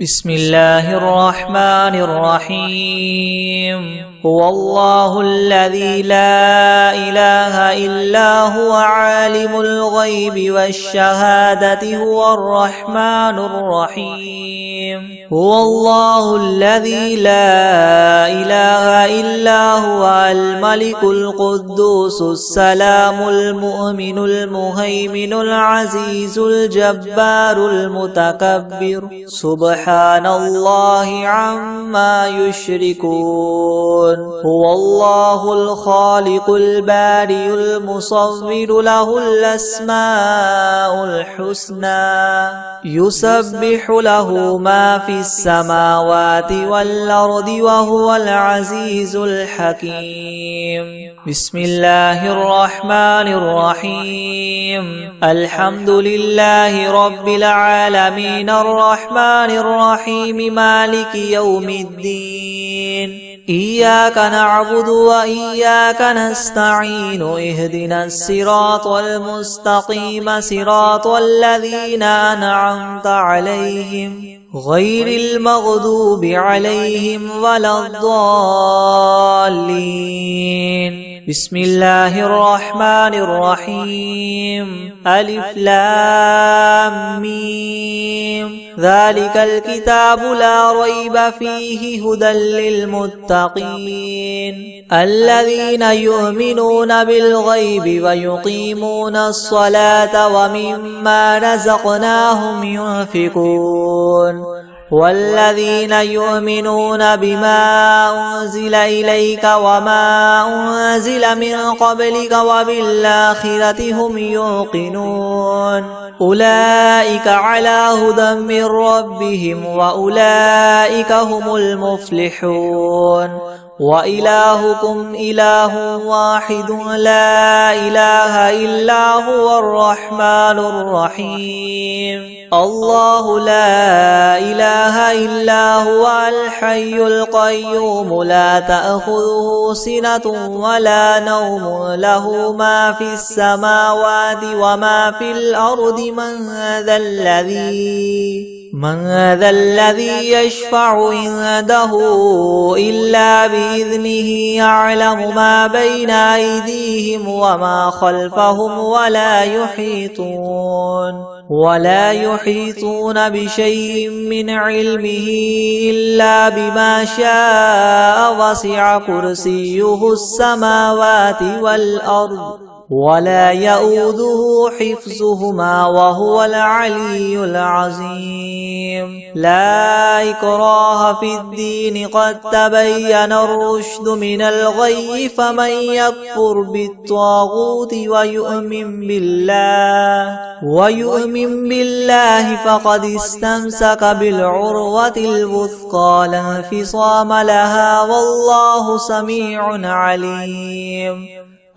بسم الله الرحمن الرحيم. هو الله الذي لا إله إلا هو عالم الغيب والشهادة هو الرحمن الرحيم. هو الله الذي لا إله إلا هو الملك القدوس السلام المؤمن المهيمن العزيز الجبار المتكبر سبحان الله عما يشركون. هو الله الخالق البارئ المصور له الأسماء الحسنى يسبح له ما في السماوات والأرض وهو العزيز الحكيم. بسم الله الرحمن الرحيم. الحمد لله رب العالمين الرحمن الرحيم مالك يوم الدين. إياك نعبد وإياك نستعين اهدنا الصراط المستقيم صراط الذين أنعمت عليهم غير المغضوب عليهم ولا الضالين. بسم الله الرحمن الرحيم. ألف لام ميم. ذلك الكتاب لا ريب فيه هدى للمتقين الذين يؤمنون بالغيب ويقيمون الصلاة ومما رزقناهم ينفقون والذين يؤمنون بما أنزل إليك وما أنزل من قبلك وبالآخرة هم يوقنون أولئك على هدى من ربهم وأولئك هم المفلحون. وإلهكم إله واحد لا إله إلا هو الرحمن الرحيم. الله لا إله إلا هو الحي القيوم لا تأخذه سنة ولا نوم له ما في السماوات وما في الأرض من ذا الذي يشفع عنده إلا بإذنه يعلم ما بين أيديهم وما خلفهم ولا يحيطون بشيء من علمه إلا بما شاء وسع كرسيه السماوات والأرض ولا يؤوده حفظهما وهو العلي العظيم. لا إكراه في الدين قد تبين الرشد من الغي فمن يكفر بالطاغوت ويؤمن بالله فقد استمسك بالعروة الوثقى لا انفصام لها والله سميع عليم.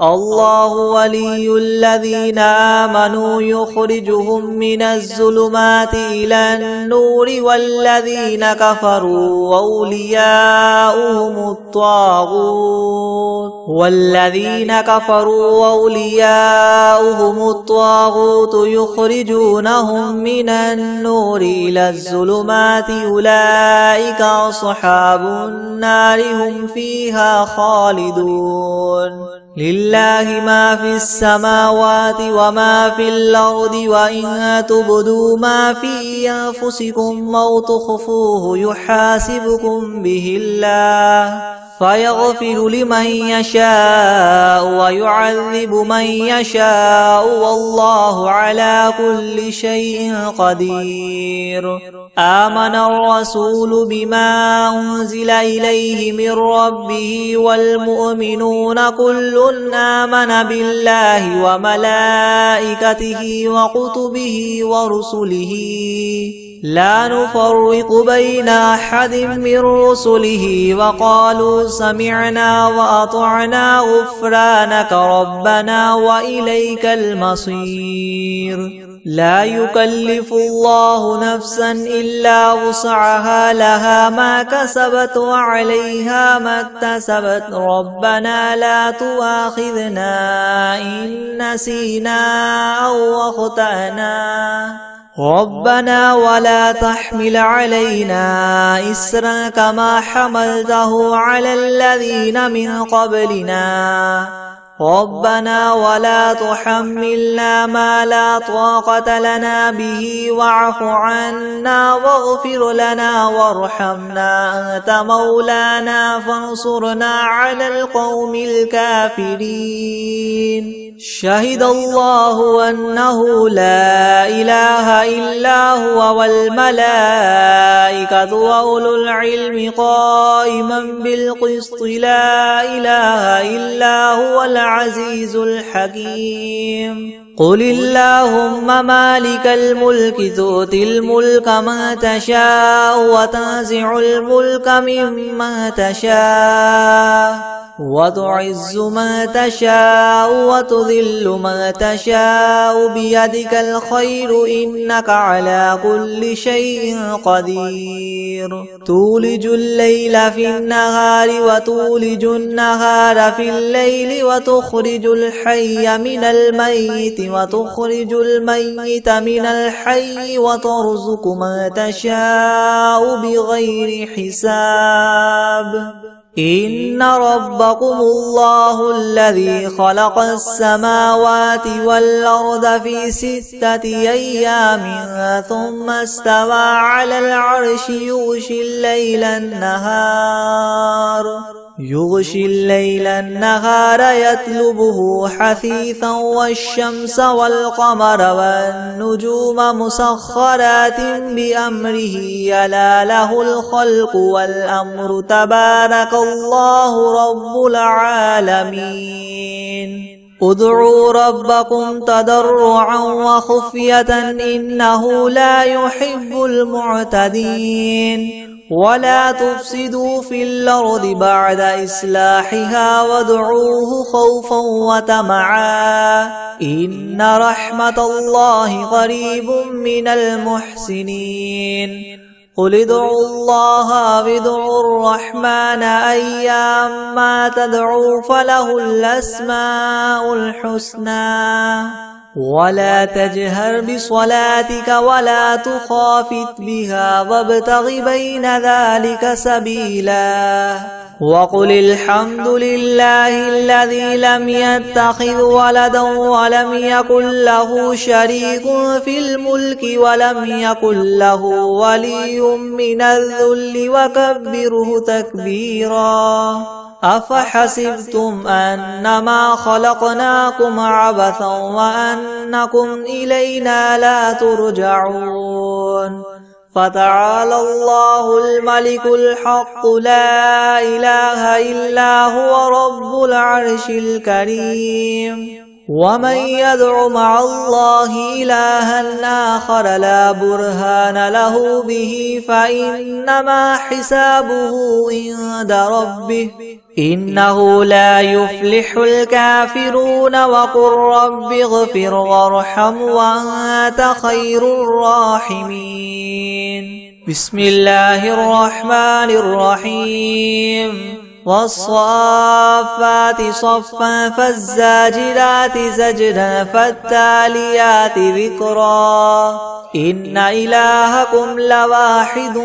الله ولي الذين آمنوا يخرجهم من الظلمات إلى النور والذين كفروا أولياؤهم الطاغوت يخرجونهم من النور إلى الظلمات أولئك أصحاب النار هم فيها خالدون. لله ما في السماوات وما في الأرض وإن تبدوا ما في أنفسكم أو تخفوه يحاسبكم به الله فيغفر لمن يشاء ويعذب من يشاء والله على كل شيء قدير. آمن الرسول بما أنزل إليه من ربه والمؤمنون كل آمن بالله وملائكته وكتبه ورسله لا نفرق بين أحد من رسله وقالوا سمعنا وأطعنا غفرانك ربنا وإليك المصير. لا يكلف الله نفسا إلا وسعها لها ما كسبت وعليها ما اكتسبت ربنا لا تؤاخذنا إن نسينا أو أخطأنا ربنا ولا تحمل علينا إسرا كما حملته على الذين من قبلنا ربنا ولا تحملنا ما لا طاقة لنا به واعف عنا واغفر لنا وارحمنا أنت مولانا فانصرنا على القوم الكافرين شهد الله أنه لا إله إلا هو والملائكة وأولو العلم قائما بالقسط لا إله إلا هو العزيز الحكيم قل اللهم مالك الملك تؤتي الملك من تشاء وتنزع الملك ممن تشاء وتعز من تشاء وتذل من تشاء بيدك الخير إنك على كل شيء قدير تولج الليل في النهار وتولج النهار في الليل وتخرج الحي من الميت وتخرج الميت من الحي وترزق من تشاء بغير حساب إن ربكم الله الذي خلق السماوات والأرض في 6 أيام ثم استوى على العرش يغشي الليل النهار يطلبه حثيثا والشمس والقمر والنجوم مسخرات بأمره ألا له الخلق والأمر تبارك الله رب العالمين ادعوا ربكم تضرعا وخفية إنه لا يحب المعتدين ولا تفسدوا في الأرض بعد إصلاحها وادعوه خوفا وطمعا إن رحمة الله قريب من المحسنين قل ادعوا الله وادعوا الرحمن أيما تدعوا فله الأسماء الحسنى ولا تجهر بصلاتك ولا تخافت بها وابتغ بين ذلك سبيلا وقل الحمد لله الذي لم يتخذ ولدا ولم يكن له شريك في الملك ولم يكن له ولي من الذل وكبره تكبيرا أفحسبتم أنما خلقناكم عبثا وأنكم إلينا لا ترجعون فتعالى الله الملك الحق لا إله إلا هو رب العرش الكريم ومن يدع مع الله إلها آخر لا برهان له به فإنما حسابه عند ربه إنه لا يفلح الكافرون وقل رب اغفر وارحم وأنت خير الراحمين بسم الله الرحمن الرحيم والصافات صفا فالزاجرات زجرا فالتاليات ذكرا إن إلهكم لواحد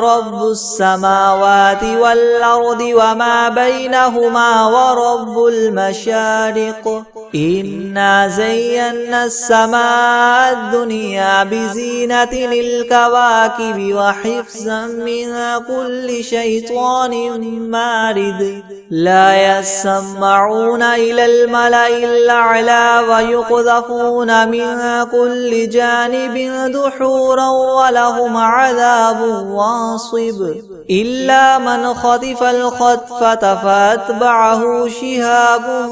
رب السماوات والأرض وما بينهما ورب المشارق إنا زينا السماء الدنيا بزينة الكواكب وحفظا من كل شيطان مارد لا يسمعون إلى الملأ الأعلى ويقذفون من كل جانب دحورا ولهم عذاب واصب إلا من خطف الخطفة فأتبعه شهاب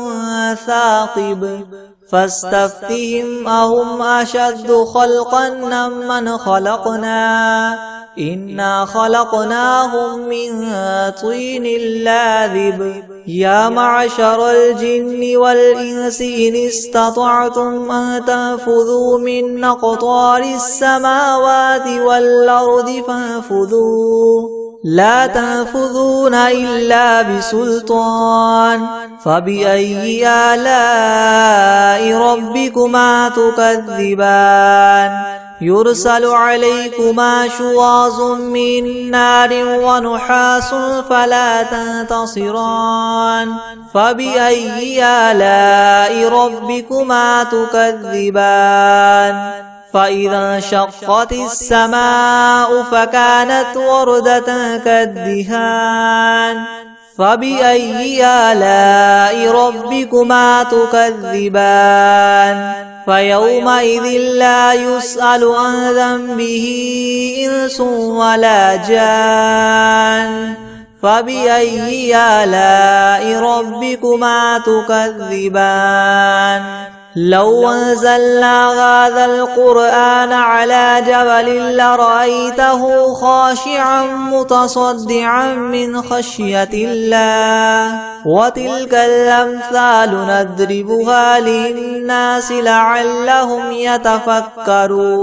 ثاقب فاستفتهم أهم أشد خلقا ممن خلقنا إنا خلقناهم من طين لاذب يا معشر الجن والإنس إن استطعتم أن تنفذوا من أقطار السماوات والأرض فانفذوا لا تنفذون إلا بسلطان فبأي آلاء ربكما تكذبان يرسل عليكما شواظ من نار ونحاس فلا تنتصران فبأي آلاء ربكما تكذبان فإذا انشقت السماء فكانت وردة كالدهان فبأي آلاء ربكما تكذبان فيومئذ لا يسأل عن ذنبه إنس ولا جان فبأي آلاء ربكما تكذبان لو أنزلنا هذا القرآن على جبل لرأيته خاشعا متصدعا من خشية الله وتلك الأمثال نضربها للناس لعلهم يتفكرون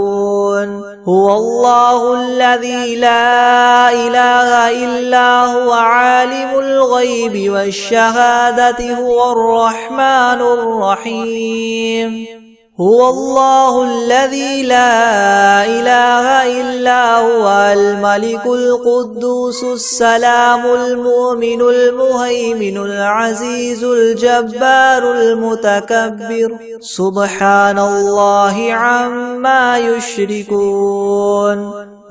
هو الله الذي لا إله إلا هو عالم الغيب والشهادة هو الرحمن الرحيم هو الله الذي لا إله إلا هو الملك القدوس السلام المؤمن المهيمن العزيز الجبار المتكبر سبحان الله عما يشركون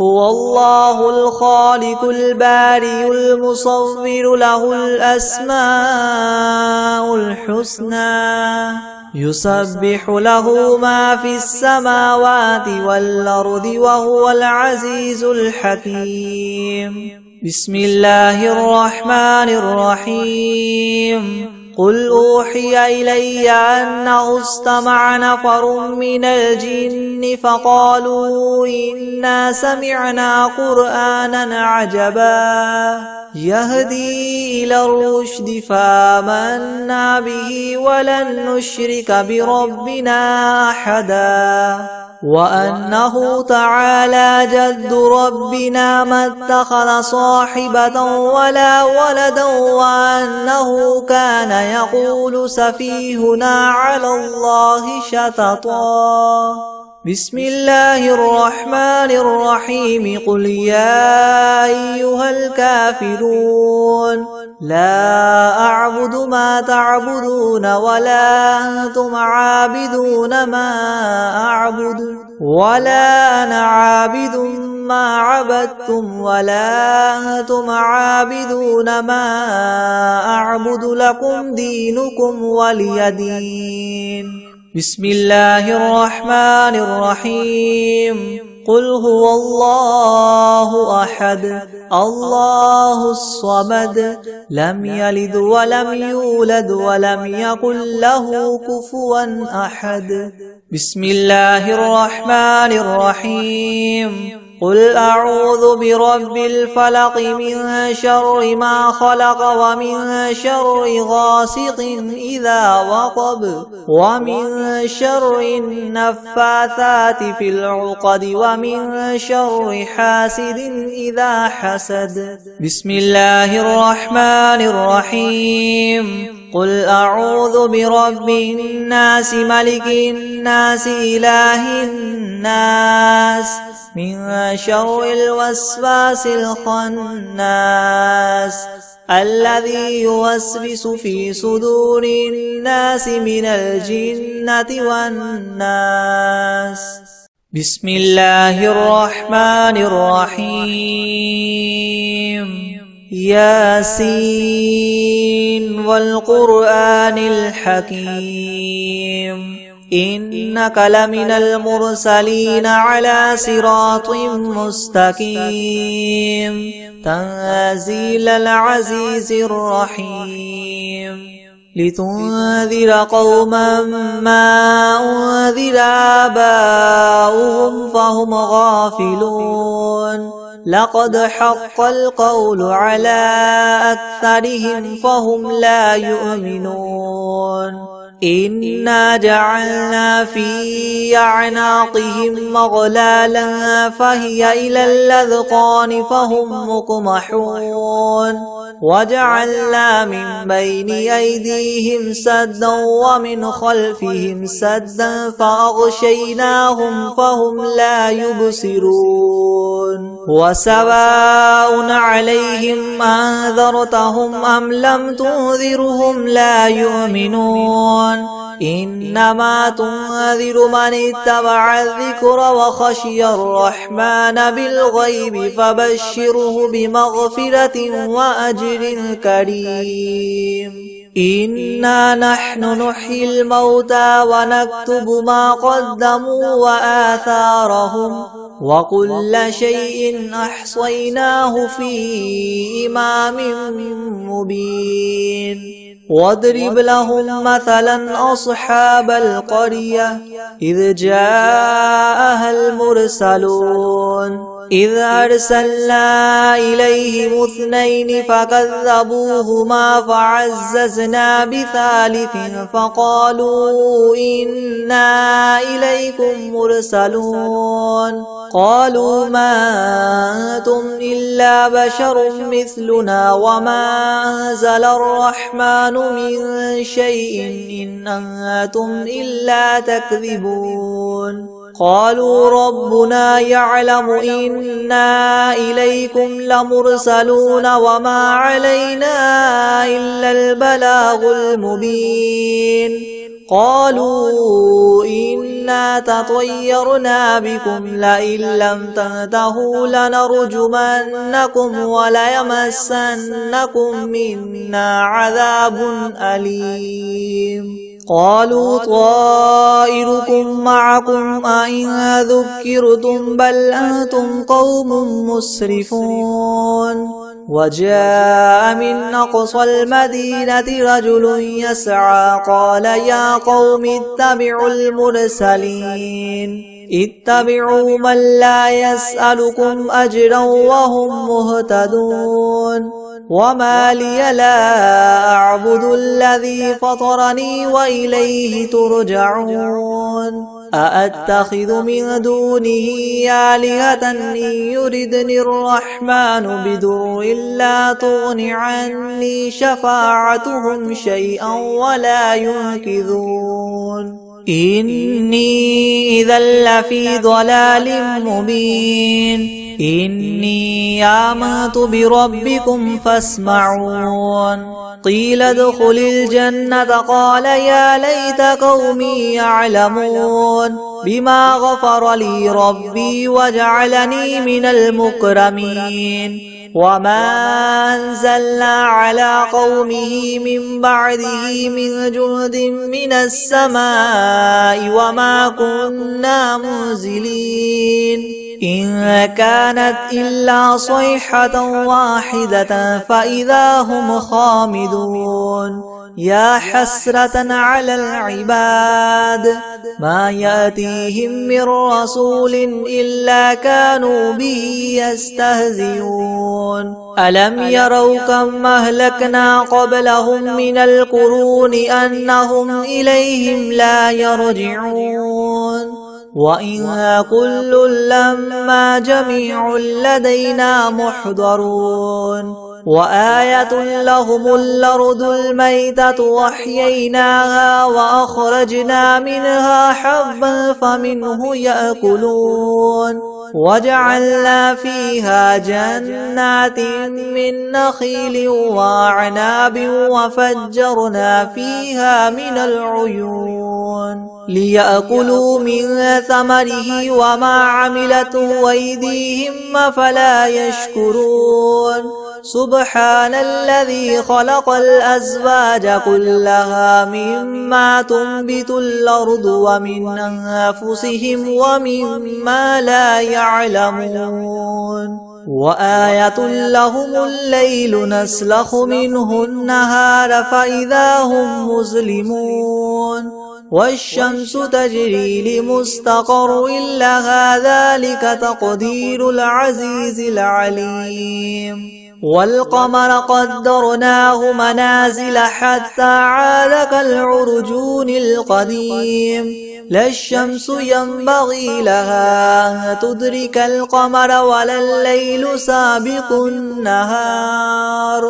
هو الله الخالق البارئ المصور له الأسماء الحسنى يسبح له ما في السماوات والأرض وهو العزيز الحكيم بسم الله الرحمن الرحيم قل أوحي إلي أنه استمع نفر من الجن فقالوا إنا سمعنا قرآنا عجبا يهدي إلى الرشد فآمنا به ولن نشرك بربنا أحدا وأنه تعالى جد ربنا ما اتخذ صاحبة ولا ولدا وأنه كان يقول سفيهنا على الله شططا بسم الله الرحمن الرحيم قل يا أيها الكافرون لا أعبد ما تعبدون ولا أنتم عابدون ما أعبد ولا أنا عابد ما عبدتم ولا أنتم عابدون ما أعبد لكم دينكم ولي دين بسم الله الرحمن الرحيم قل هو الله أحد الله الصمد لم يلد ولم يولد ولم يكن له كفوا أحد بسم الله الرحمن الرحيم قل أعوذ برب الفلق من شر ما خلق ومن شر غاسق إذا وقب ومن شر النفاثات في العقد ومن شر حاسد إذا حسد بسم الله الرحمن الرحيم قل أعوذ برب الناس ملك الناس إله الناس من شر الوسواس الخناس الذي يوسوس في صدور الناس من الجنة والناس بسم الله الرحمن الرحيم ياسين والقرآن الحكيم إنك لمن المرسلين على صراط مستقيم تنزيل العزيز الرحيم لتنذر قوما ما أنذر آباؤهم فهم غافلون لقد حق القول على أكثرهم فهم لا يؤمنون إنا جعلنا في أعناقهم مغلالا فهي إلى الأذقان فهم مقمحون وجعلنا من بين أيديهم سدا ومن خلفهم سدا فأغشيناهم فهم لا يبصرون وسواء عليهم أنذرتهم أم لم تنذرهم لا يؤمنون إنما تنذر من اتبع الذكر وخشي الرحمن بالغيب فبشره بمغفرة وأجر كريم إنا نحن نحيي الموتى ونكتب ما قدموا وآثارهم وكل شيء أحصيناه في إمام مبين واضرب لهم مثلا أصحاب القرية إذ جاءها المرسلون إذ أرسلنا إليهم 2 فكذبوهما فعززنا بثالث فقالوا إنا إليكم مرسلون قالوا ما أنتم إلا بشر مثلنا وما أنزل الرحمن من شيء إن أنتم إلا تكذبون قالوا ربنا يعلم إنا إليكم لمرسلون وما علينا إلا البلاغ المبين قالوا إنا تطيرنا بكم لئن لم تنتهوا لنرجمنكم وليمسنكم منا عذاب أليم قالوا طائركم معكم أئن ذكرتم بل أنتم قوم مسرفون وجاء من أقصى المدينة رجل يسعى قال يا قوم اتبعوا المرسلين اتبعوا من لا يسألكم أجرا وهم مهتدون وما لي لا أعبد الذي فطرني وإليه ترجعون أأتخذ من دونه آلهة إن يردني الرحمن بضر لا تغن عني شفاعتهم شيئا ولا ينقذون إني إذا لفي ضلال مبين إني آمنت بربكم فاسمعون قيل ادخل الجنة قال يا ليت قومي يعلمون بما غفر لي ربي وجعلني من المكرمين وما أنزلنا على قومه من بعده من جند من السماء وما كنا منزلين إن كانت إلا صيحة واحدة فإذا هم خامدون يا حسرة على العباد ما يأتيهم من رسول إلا كانوا به يستهزئون ألم يروا كم أهلكنا قبلهم من القرون أنهم إليهم لا يرجعون وإن كل لما جميع لدينا محضرون وآية لهم الأرض الميتة وأحييناها وأخرجنا منها حبا فمنه يأكلون وجعلنا فيها جنات من نخيل وأعناب وفجرنا فيها من العيون ليأكلوا من ثمره وما عملته أيديهم فلا يشكرون سبحان الذي خلق الأزواج كلها مما تنبت الأرض ومن أنفسهم ومما لا يعلمون وآية لهم الليل نسلخ منه النهار فإذا هم مظلمون والشمس تجري لمستقر لها ذلك تقدير العزيز العليم والقمر قدرناه منازل حتى عاد كالعرجون القديم لا الشمس ينبغي لها أن تدرك القمر ولا الليل سابق النهار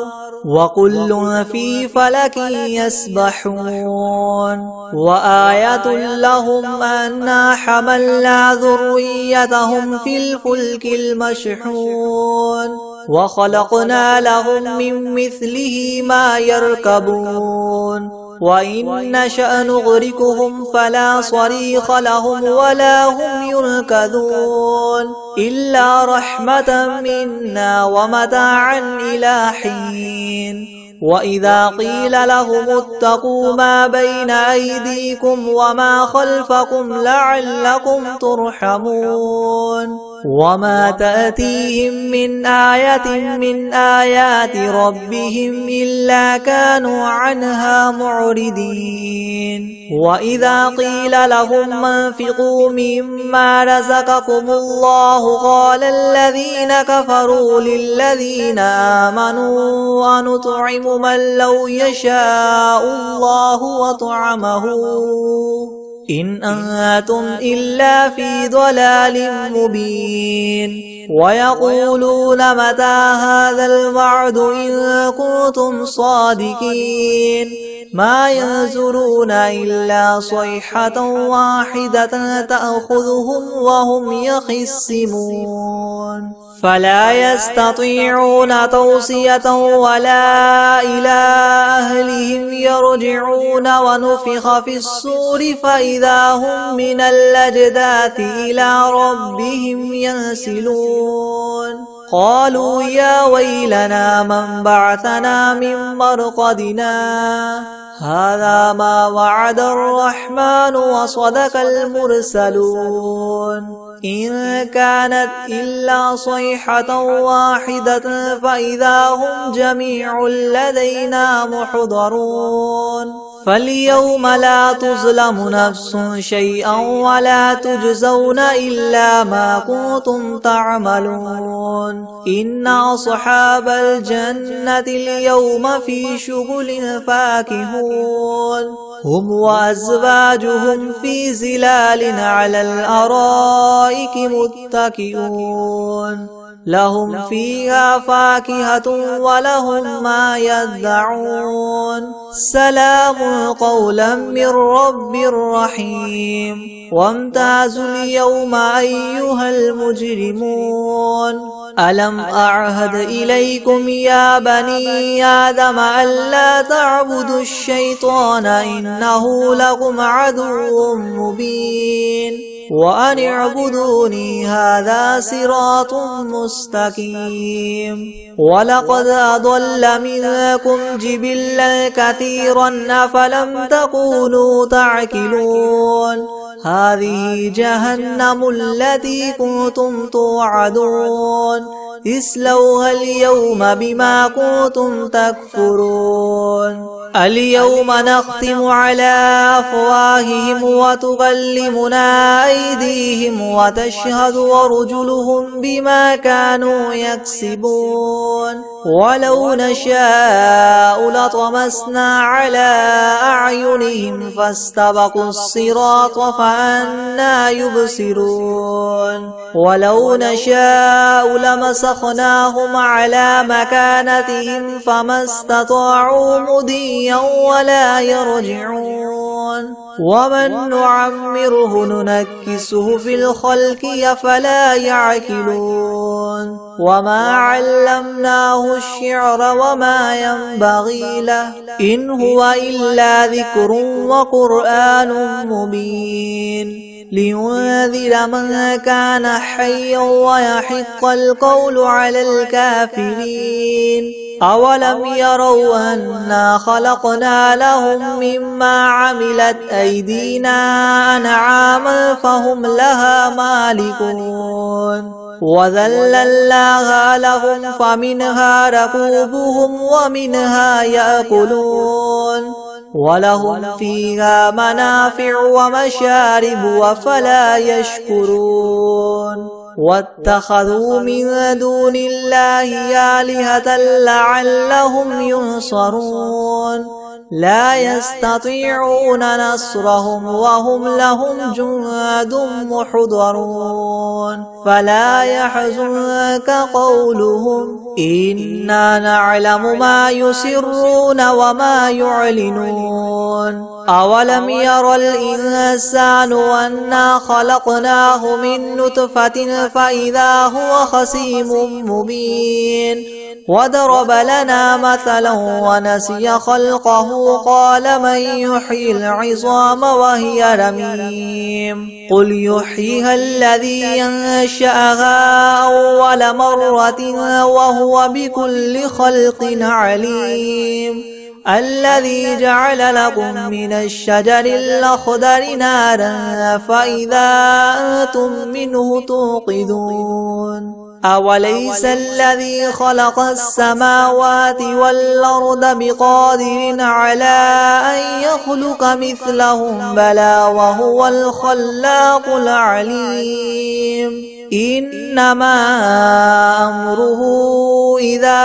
وكل في فلك يسبحون وآية لهم أنا حملنا ذريتهم في الفلك المشحون وخلقنا لهم من مثله ما يركبون وإن نشأ نغرقهم فلا صريخ لهم ولا هم ينقذون إلا رحمة منا ومتاعا إلى حين وإذا قيل لهم اتقوا ما بين أيديكم وما خلفكم لعلكم ترحمون وما تأتيهم من آية من آيات ربهم إلا كانوا عنها معرضين وإذا قيل لهم انفقوا مما رزقكم الله قال الذين كفروا للذين آمنوا ونطعم من لو يشاء الله وطعمه إن أنتم إلا في ضلال مبين ويقولون متى هذا الوعد إن كنتم صادقين ما ينظرون إلا صيحة واحدة تأخذهم وهم يخصمون فلا يستطيعون توصية ولا إلى أهلهم يرجعون ونفخ في الصور فإذا هم من الأجداث إلى ربهم ينسلون قالوا يا ويلنا من بعثنا من مرقدنا هذا ما وعد الرحمن وصدق المرسلون إن كانت إلا صيحة واحدة فإذا هم جميع لدينا محضرون فاليوم لا تظلم نفس شيئا ولا تجزون إلا ما كنتم تعملون إن أصحاب الجنة اليوم في شغل فاكهون هم وأزواجهم في زلال على الأرائك متكئون لهم فيها فاكهة ولهم ما يدعون سلام قولا من رب رحيم وامتازوا اليوم أيها المجرمون ألم أعهد إليكم يا بني آدم ألا تعبدوا الشيطان إنه لكم عدو مبين وأن اعبدوني هذا صراط مستقيم ولقد أضل منكم جبلا كثيرا أفلم تكونوا تعقلون هذه جهنم التي كنتم توعدون اصلوها اليوم بما كنتم تكفرون اليوم نختم على أفواههم وتكلمنا أيديهم وتشهد أرجلهم بما كانوا يكسبون ولو نشاء لطمسنا على أعينهم فاستبقوا الصراط فأنى يبصرون ولو نشاء لمسخناهم على مكانتهم فما استطاعوا مضيا ولا يرجعون ومن نعمره ننكسه في الخلق أفلا يعقلون وما علمناه الشعر وما ينبغي له إن هو إلا ذكر وقرآن مبين لينذر من كان حيا ويحق القول على الكافرين أولم يروا أنا خلقنا لهم مما عملت أيدينا أنعاما فهم لها مالكون وذللناها لهم فمنها ركوبهم ومنها يأكلون ولهم فيها منافع ومشارب وفلا يشكرون واتخذوا من دون الله آلهة لعلهم ينصرون لا يستطيعون نصرهم وهم لهم جند محضرون فلا يحزنك قولهم إنا نعلم ما يسرون وما يعلنون أولم ير الإنسان أنا خلقناه من نطفة فإذا هو خصيم مبين وضرب لنا مثلا ونسي خلقه قال من يحيي العظام وهي رميم قل يحييها الذي ينشأها أول مرة وهو بكل خلق عليم الذي جعل لكم من الشجر الأخضر نارا فإذا أنتم منه توقدون أوليس الذي خلق السماوات والأرض بقادر على أن يخلق مثلهم بلى وهو الخلاق العليم إنما أمره إذا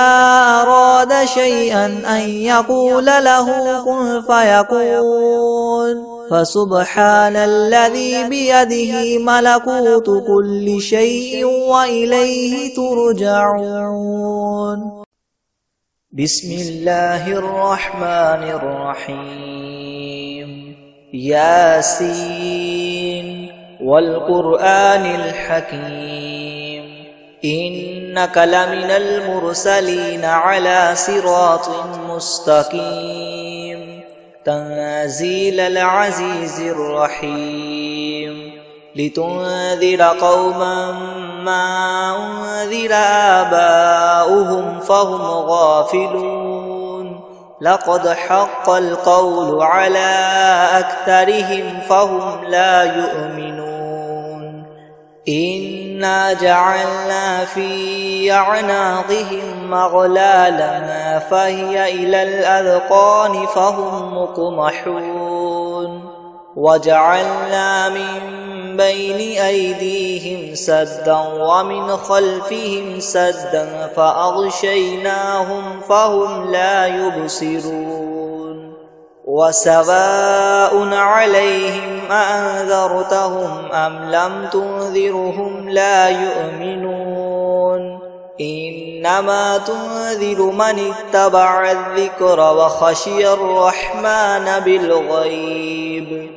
أراد شيئا أن يقول له كن فيكون فسبحان الذي بيده ملكوت كل شيء وإليه ترجعون. بسم الله الرحمن الرحيم. ياسين والقرآن الحكيم إنك لمن المرسلين على صراط مستقيم تنزيل العزيز الرحيم لتنذر قوما ما أنذر آباؤهم فهم غافلون لقد حق القول على أكثرهم فهم لا يؤمنون إنا جعلنا في أعناقهم مغلالا فهي إلى الأذقان فهم مقمحون وجعلنا من بين أيديهم سدا ومن خلفهم سدا فأغشيناهم فهم لا يبصرون وسواء عليهم أأنذرتهم أم لم تنذرهم لا يؤمنون إنما تنذر من اتبع الذكر وخشي الرحمن بالغيب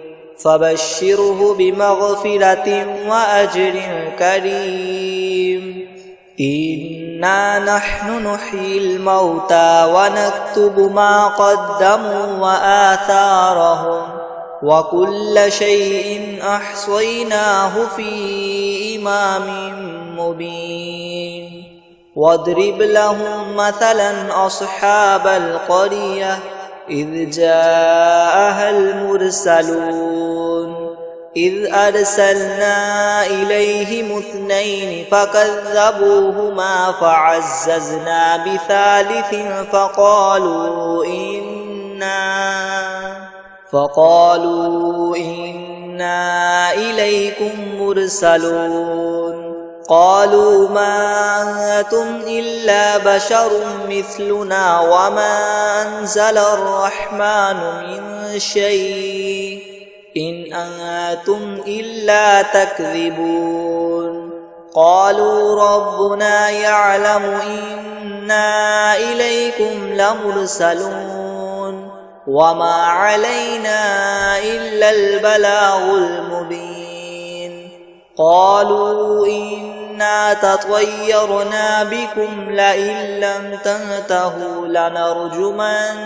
فبشره بمغفرة وأجر كريم إنا نحن نحيي الموتى ونكتب ما قدموا وآثارهم وكل شيء أحصيناه في إمام مبين واضرب لهم مثلا أصحاب القرية إذ جاءها المرسلون إذ أرسلنا إليهم اثنين فكذبوهما فعززنا بثالث فقالوا إنا إليكم مرسلون قالوا ما أنتم إلا بشر مثلنا وما أنزل الرحمن من شيء إن أنتم إلا تكذبون قالوا ربنا يعلم إنا إليكم لمرسلون وما علينا إلا البلاغ المبين قالوا إنا تطيرنا بكم لئن لم تنتهوا لنرجمنكم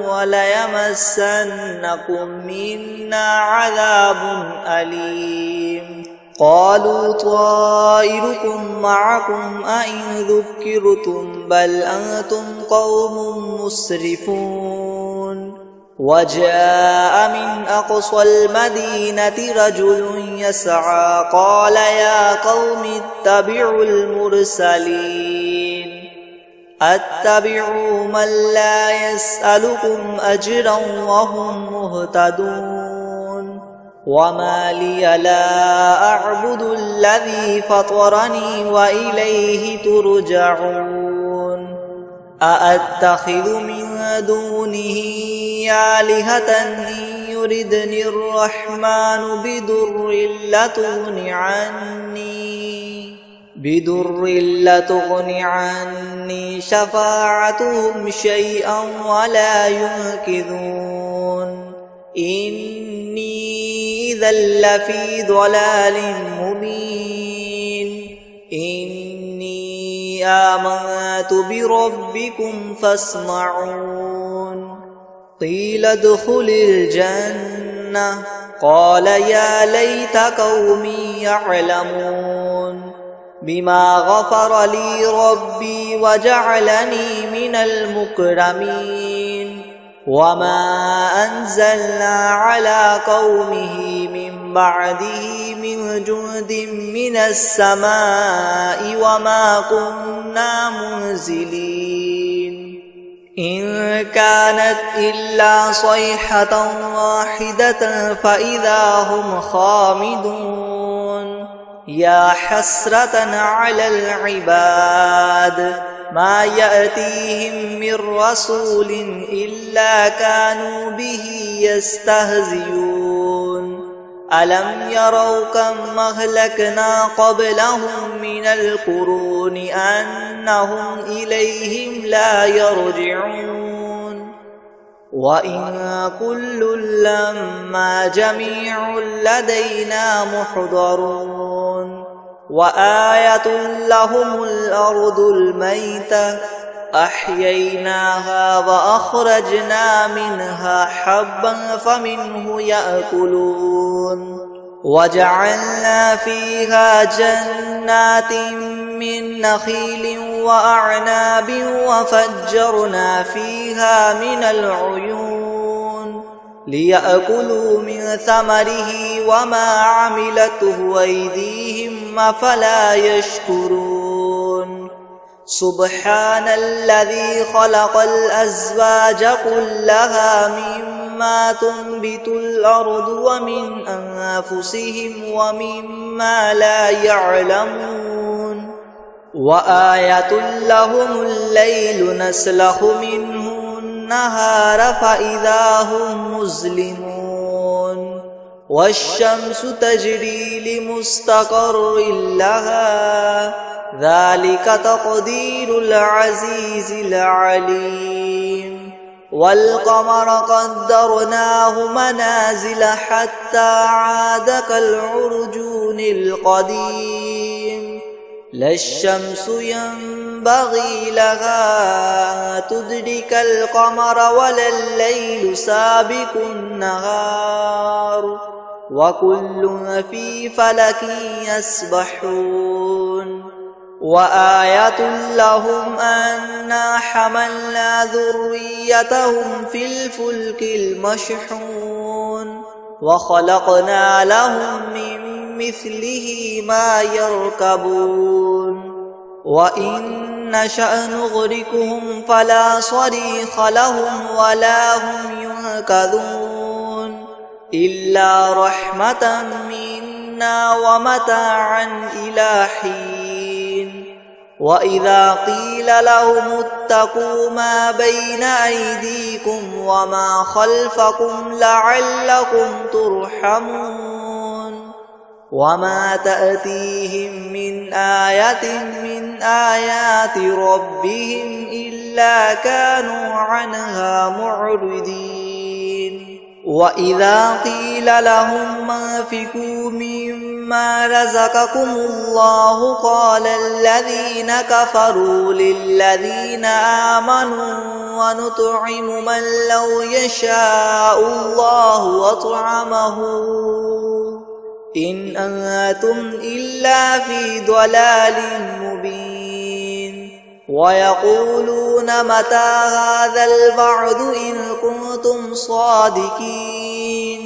وليمسنكم منا عذاب أليم قالوا طائركم معكم أئن ذكرتم بل أنتم قوم مسرفون وجاء من أقصى المدينة رجل يسعى قال يا قوم اتبعوا المرسلين اتبعوا من لا يسألكم أجرا وهم مهتدون وما لي لا أعبد الذي فطرني وإليه ترجعون أأتخذ من دونه آلهة إن يردني الرحمن بدر لتغن عني شفاعتهم شيئا ولا ينقذون إني إذا لفي ضلال مبين إني آمنت بربكم فاسمعون قيل ادخل الجنة قال يا ليت قومي يعلمون بما غفر لي ربي وجعلني من المكرمين وما أنزلنا على قومه من بعده من جند من السماء وما كنا منزلين إن كانت إلا صيحة واحدة فإذا هم خامدون يا حسرة على العباد ما يأتيهم من رسول إلا كانوا به يستهزئون ألم يروا كم أهلكنا قبلهم من القرون أنهم إليهم لا يرجعون وإن كل لما جميع لدينا محضرون وآية لهم الأرض الميتة أحييناها وأخرجنا منها حبا فمنه يأكلون وجعلنا فيها جنات من نخيل وأعناب وفجرنا فيها من العيون ليأكلوا من ثمره وما عملته أيديهم أفلا يشكرون سبحان الذي خلق الأزواج كلها مما تنبت الأرض ومن أنفسهم ومما لا يعلمون وآية لهم الليل نسلخ منه النهار فإذا هم مظلمون والشمس تجري لمستقر لها ذلك تقدير العزيز العليم والقمر قدرناه منازل حتى عاد كالعرجون القديم لا الشمس ينبغي لها تدرك القمر ولا الليل سابق النهار وكل في فلك يسبحون وآية لهم أنا حملنا ذريتهم في الفلك المشحون وخلقنا لهم من مثله ما يركبون وإن نشأ نغرقهم فلا صريخ لهم ولا هم ينقذون إلا رحمة منا ومتاعا إلى حين وإذا قيل لهم اتقوا ما بين أيديكم وما خلفكم لعلكم ترحمون وما تأتيهم من آية من آيات ربهم إلا كانوا عنها معرضين وإذا قيل لهم أنفقوا مما رزقكم الله قال الذين كفروا للذين آمنوا ونطعم من لو يشاء الله أطعمه إن أنتم إلا في ضلال مبين ويقولون متى هذا الوعد إن كنتم صادقين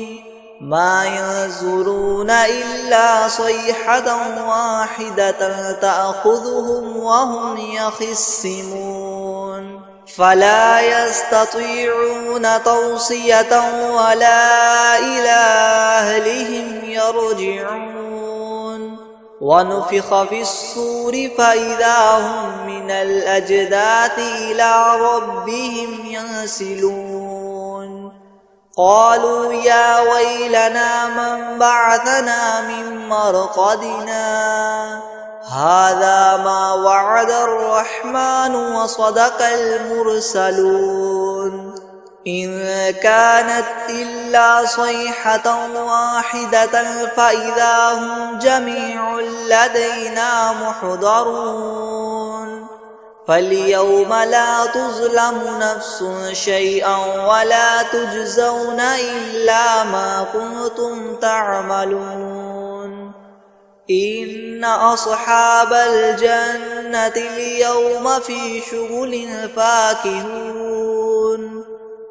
ما ينظرون إلا صيحة واحدة تأخذهم وهم يخصمون فلا يستطيعون توصية ولا إلى أهلهم يرجعون ونفخ في الصور فإذا هم من الأجداث إلى ربهم ينسلون قالوا يا ويلنا من بعثنا من مرقدنا هذا ما وعد الرحمن وصدق المرسلون إن كانت إلا صيحة واحدة فإذا هم جميع لدينا محضرون فاليوم لا تظلم نفس شيئا ولا تجزون إلا ما كنتم تعملون إن أصحاب الجنة اليوم في شغل فاكهون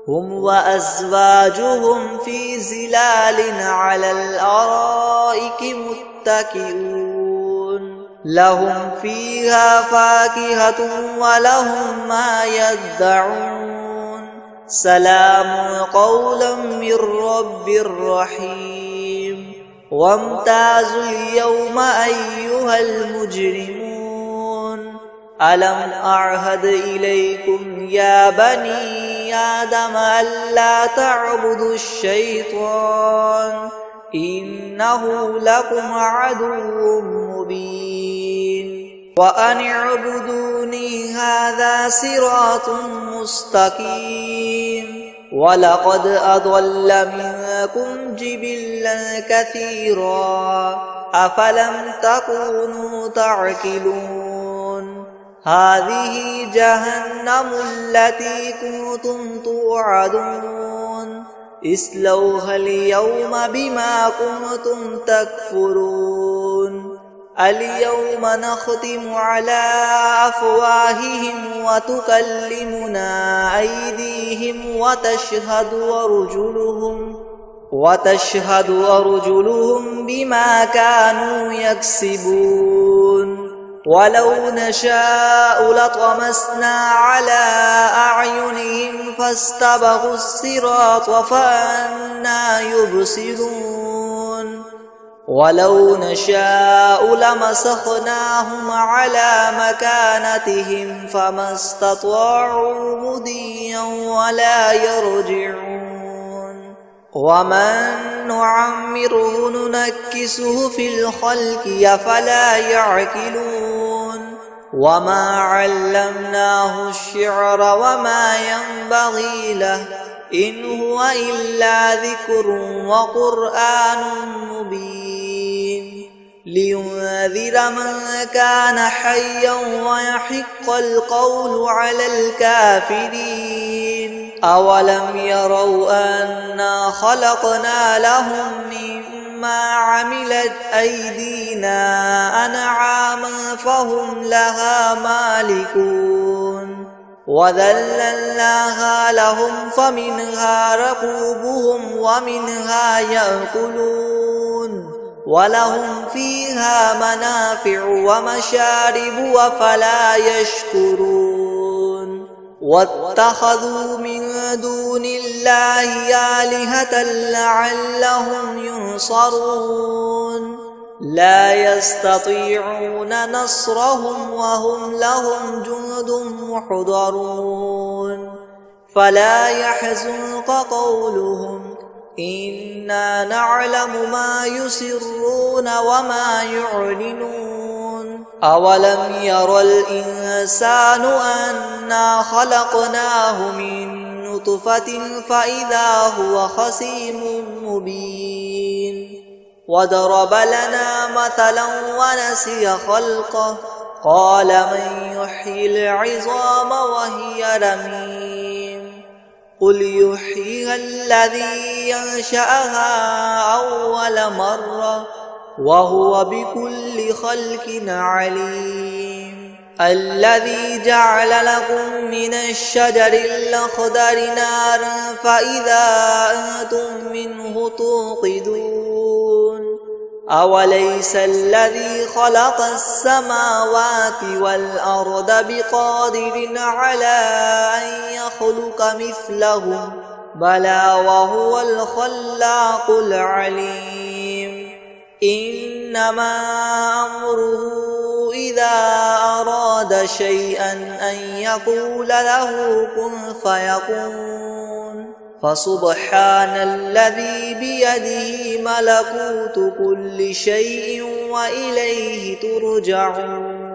هم وأزواجهم في ظلال على الأرائك متكئون لهم فيها فاكهة ولهم ما يدعون سلام قولا من رب رحيم وامتازوا اليوم أيها المجرمون ألم أعهد إليكم يا بني آدم ألا تعبدوا الشيطان إنه لكم عدو مبين وأن اعبدوني هذا صراط مستقيم ولقد أضل منكم جبلا كثيرا أفلم تكونوا تعقلون هذه جهنم التي كنتم توعدون اصلوها اليوم بما كنتم تكفرون اليوم نختم على أفواههم وتكلمنا أيديهم وتشهد أرجلهم بما كانوا يكسبون ولو نشاء لطمسنا على أعينهم فاستبقوا الصراط فأنى يبصرون ولو نشاء لمسخناهم على مكانتهم فما استطاعوا مضيا ولا يرجعون ومن نعمره ننكسه في الخلق أفلا يعقلون وما علمناه الشعر وما ينبغي له إن هو إلا ذكر وقرآن مبين لينذر من كان حيا ويحق القول على الكافرين أولم يروا أنا خلقنا لهم مما عملت أيدينا أنعاما فهم لها مالكون وذللناها لهم فمنها ركوبهم ومنها يأكلون ولهم فيها منافع ومشارب وفلا يشكرون واتخذوا من دون الله آلهة لعلهم ينصرون لا يستطيعون نصرهم وهم لهم جند محضرون فلا يحزنك قولهم إنا نعلم ما يسرون وما يعلنون أولم ير الإنسان أنا خلقناه من نطفة فإذا هو خصيم مبين وضرب لنا مثلا ونسي خلقه قال من يحيي العظام وهي رميم قل يحييها الذي ينشأها أول مرة وهو بكل خلق عليم الذي جعل لكم من الشجر الأخضر نارا فإذا أنتم منه توقدون أوليس الذي خلق السماوات والأرض بقادر على أن يخلق مثلهم بلى وهو الخلاق العليم إنما أمره إذا أراد شيئا أن يقول له كن فيكون فسبحان الذي بيده ملكوت كل شيء وإليه ترجعون